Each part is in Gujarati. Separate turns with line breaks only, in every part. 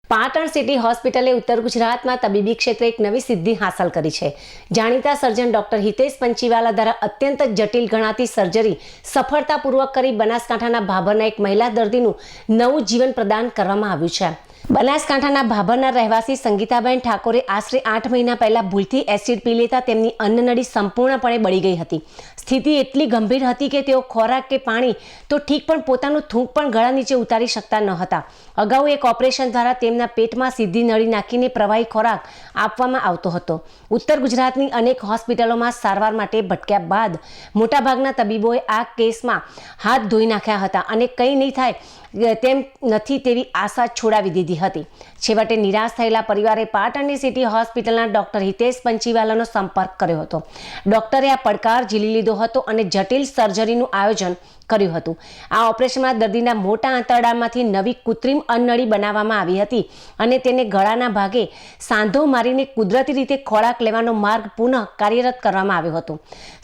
પાટણ સિટી હોસ્પિટલે ઉત્તર ગુજરાતમાં તબીબી ક્ષેત્રે એક નવી સિદ્ધિ હાંસલ કરી છે। જાણીતા સર્જન ડોક્ટર હિતેશ પંચીવાલા દ્વારા અત્યંત જટિલ ગણાતી સર્જરી સફળતાપૂર્વક કરી બનાસકાંઠાના ભાભરના એક મહિલા દર્દીનું નવું જીવન પ્રદાન કરવામાં આવ્યું છે। બનાસકાંઠાના ભાભરના રહેવાસી સંગીતાબેન ઠાકોરે આશરે 8 મહિના પહેલા ભૂલથી એસિડ પી લેતા તેમની અન્નનળી સંપૂર્ણપણે બળી ગઈ હતી। સ્થિતિ એટલી ગંભીર હતી કે તેઓ ખોરાક કે પાણી તો ઠીક પણ પોતાનું થૂંક પણ ગળા નીચે ઉતારી શકતા ન હતા। અગાઉ એક ઓપરેશન દ્વારા તેમના પેટમાં સીધી નળી નાખીને પ્રવાહી ખોરાક આપવામાં આવતો હતો। ઉત્તર ગુજરાતની અનેક હોસ્પિટલોમાં સારવાર માટે ભટક્યા બાદ મોટાભાગના તબીબોએ આ કેસમાં હાથ ધોઈ નાખ્યા હતા અને કંઈ નહીં થાય તેમ નથી તેવી આશા છોડાવી દીધી હતી। છેવટે નિરાશ થયેલા પરિવારે પાટણની સિટી હોસ્પિટલના ડોક્ટર હિતેશ પંચીવાલાનો સંપર્ક કર્યો હતો। ડોક્ટરે આ પડકાર ઝીલી લીધો હતો અને જટિલ સર્જરીનું આયોજન કર્યું હતું। આ ઓપરેશનમાં દર્દીના મોટા આંતરડામાંથી નવી કૃત્રિમ અન્નળી બનાવવામાં આવી હતી અને તેને ગળાના ભાગે સાંધો મારીને કુદરતી રીતે ખોરાક લેવાનો માર્ગ પુનઃ કાર્યરત કરવામાં આવ્યો હતો।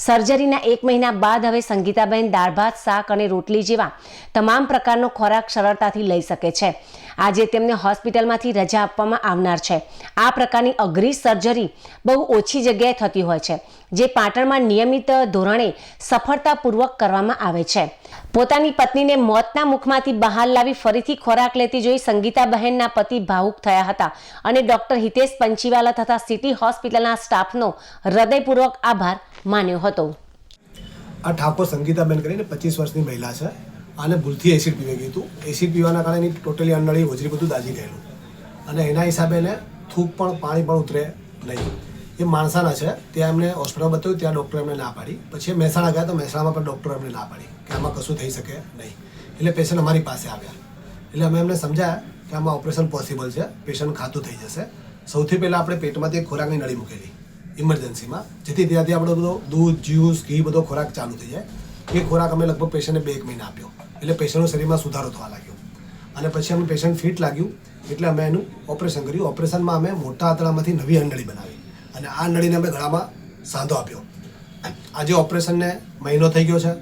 સર્જરીના 1 મહિના બાદ હવે સંગીતાબેન દાળ ભાત શાક અને રોટલી જેવા તમામ પ્રકારનો ખોરાક સરળતાથી લઈ શકે છે। આજે તેમને હોસ્પિટલમાંથી રજા આપવામાં આવનાર છે। આ પ્રકારની અઘરી સર્જરી બહુ ઓછી જગ્યાએ થતી હોય છે, જે પાટણમાં નિયમિત ધોરણે સફળતાપૂર્વક કરવામાં આવે છે। પોતાની પત્નીને મોતના મુખમાંથી બહાર લાવી ફરીથી ખોરાક લેતી જોઈ સંગીતાબહેનના પતિ ભાવુક થયા હતા અને ડોક્ટર હિતેશ પંચીવાલા તથા સિટી હોસ્પિટલના સ્ટાફનો હૃદયપૂર્વક આભાર માન્યો હતો।
આ ઠાકોર સંગીતાબેન કરીને 25 વર્ષની મહિલા છે અને ભૂલથી એસિડ પીવાઈ ગયું હતું। એસિડ પીવાના કારણે ટોટલી અન્નળી હોજરી બધું દાજી ગયેલું અને એના હિસાબે એને થૂક પણ પાણી પણ ઉતરે નહીં। એ માણસાના છે, ત્યાં એમને હોસ્પિટલ બતાવ્યું, ત્યાં ડૉક્ટરે એમને ના પાડી। પછી મહેસાણા ગયા તો મહેસાણામાં પણ ડૉક્ટરે એમને ના પાડી કે આમાં કશું થઈ શકે નહીં। એટલે પેશન્ટ અમારી પાસે આવ્યા, એટલે અમે એમને સમજાયા કે આમાં ઓપરેશન પોસિબલ છે, પેશન્ટ ખાતું થઈ જશે। સૌથી પહેલાં આપણે પેટમાંથી એક ખોરાકની નળી મૂકેલી ઇમરજન્સીમાં, જેથી ત્યાંથી આપણો બધો દૂધ જ્યુસ ઘી બધો ખોરાક ચાલુ થઈ જાય। એ ખોરાક અમે લગભગ પેશન્ટને 2 મહિના આપ્યો, એટલે પેશન્ટના શરીરમાં સુધારો થવા લાગ્યો અને પછી અમને પેશન્ટ ફિટ લાગ્યું એટલે અમે એનું ઓપરેશન કર્યું। ઓપરેશનમાં અમે મોટા આંતરડામાંથી નવી અન્નળી બનાવી અને આ નળીને અમે ગળામાં સાંધો આપ્યો। આજે ઓપરેશનને મહિનો થઈ ગયો છે।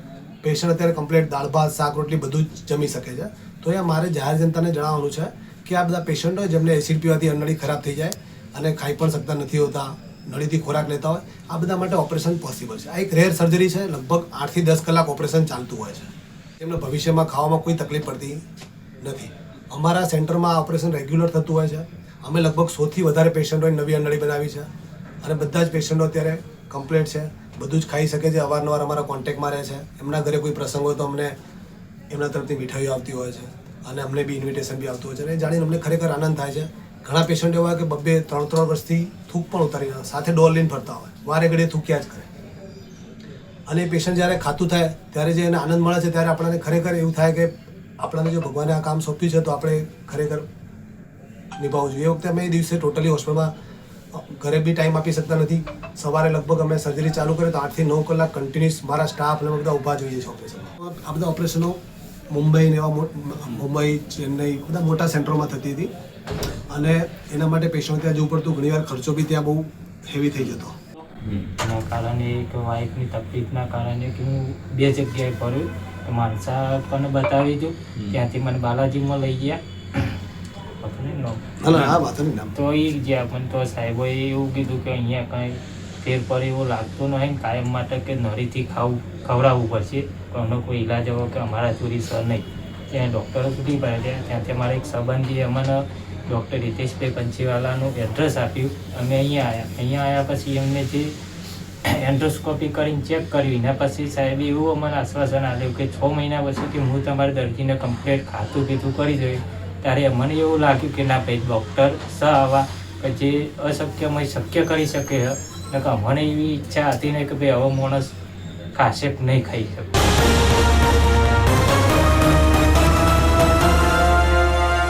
પેશન્ટ અત્યારે કમ્પ્લીટ દાળ ભાત શાક રોટલી બધું જ જમી શકે છે। તો એ મારે જાહેર જનતાને જણાવવાનું છે કે આ બધા પેશન્ટો જેમને એસિડ પીવાથી અન્નળી ખરાબ થઈ જાય અને ખાઈ પણ શકતા નથી હોતા, નળીથી ખોરાક લેતા હોય, આ બધા માટે ઓપરેશન પોસિબલ છે। આ એક રેર સર્જરી છે, લગભગ 8 થી 10 કલાક ઓપરેશન ચાલતું હોય છે। એમને ભવિષ્યમાં ખાવામાં કોઈ તકલીફ પડતી નથી। અમારા સેન્ટરમાં ઓપરેશન રેગ્યુલર થતું હોય છે। અમે લગભગ 100થી વધારે પેશન્ટોએ નવી અન્નળી બનાવી છે અને બધા જ પેશન્ટો અત્યારે કમ્પ્લીટ છે, બધું જ ખાઈ શકે છે, અવારનવાર અમારા કોન્ટેક્ટમાં રહે છે। એમના ઘરે કોઈ પ્રસંગ હોય તો અમને એમના તરફથી મીઠાઈઓ આવતી હોય છે અને અમને બી ઇન્વિટેશન બી આવતું હોય છે અને એ જાણીને અમને ખરેખર આનંદ થાય છે। ઘણા પેશન્ટ એવા કે 2-3 વર્ષથી થૂક પણ ઉતારી સાથે ડોલ લઈને ફરતા હોય, વારે ઘડીએ થૂક્યા જ કરે અને એ પેશન્ટ જ્યારે ખાતું થાય ત્યારે જે એને આનંદ મળે છે ત્યારે આપણને ખરેખર એવું થાય કે આપણને જો ભગવાને આ કામ સોંપ્યું છે તો આપણે ખરેખર નિભાવવું જોઈએ। એ વખતે અમે એ દિવસે ટોટલી હોસ્પિટલમાં ઘરે બી ટાઈમ આપી શકતા નથી। સવારે લગભગ અમે સર્જરી ચાલુ કરીએ તો 8 થી 9 કલાક કન્ટિન્યુઅસ મારા સ્ટાફ અને બધા ઊભા જોઈએ છે ઓપરેશનમાં। આ બધા ઓપરેશનો મુંબઈ ને એવા મુંબઈ ચેન્નઈ બધા મોટા સેન્ટરોમાં થતી હતી અને એના માટે પેશન્ટ ત્યાં જવું પડતું, ઘણીવાર ખર્ચો બી ત્યાં બહુ હેવી થઈ જતો।
એના કારણે એક વાઇફની તકલીફના કારણે કે હું 2 જગ્યાએ ફર્યું, માણસા પણ બતાવી દઉં, ત્યાંથી મને બાલાજીમાં લઈ ગયા તો એ ગયા પણ તો સાહેબોએ એવું કીધું કે અહીંયા કંઈ ફેર પડે એવું લાગતું નહીં, કાયમ માટે કે નળીથી ખવડાવવું પડશે, એનો કોઈ ઈલાજ એવો કે અમારા ચોરી સર નહીં। ત્યાં ડૉક્ટરો સુધી પડ્યા, ત્યાંથી અમારા એક સંબંધીએ અમને ડૉક્ટર હિતેશભાઈ પંચીવાલાનું એડ્રેસ આપ્યું। અમે અહીંયા આવ્યા પછી એમને જે એન્ડોસ્કોપી કરીને ચેક કર્યું, એના પછી સાહેબે એવું અમને આશ્વાસન આપ્યું કે 6 મહિના પછી કે હું તમારા દર્દીને કમ્પ્લીટ ખાતું પીતું કરી દઉં। ત્યારે મને એવું લાગ્યું કે ના ભાઈ ડૉક્ટર આવા કે જે અશક્યમય શક્ય કરી શકે ને કે મને એવી ઈચ્છા હતી ને કે ભાઈ આવો માણસ ખાશે નહીં ખાઈ શકે।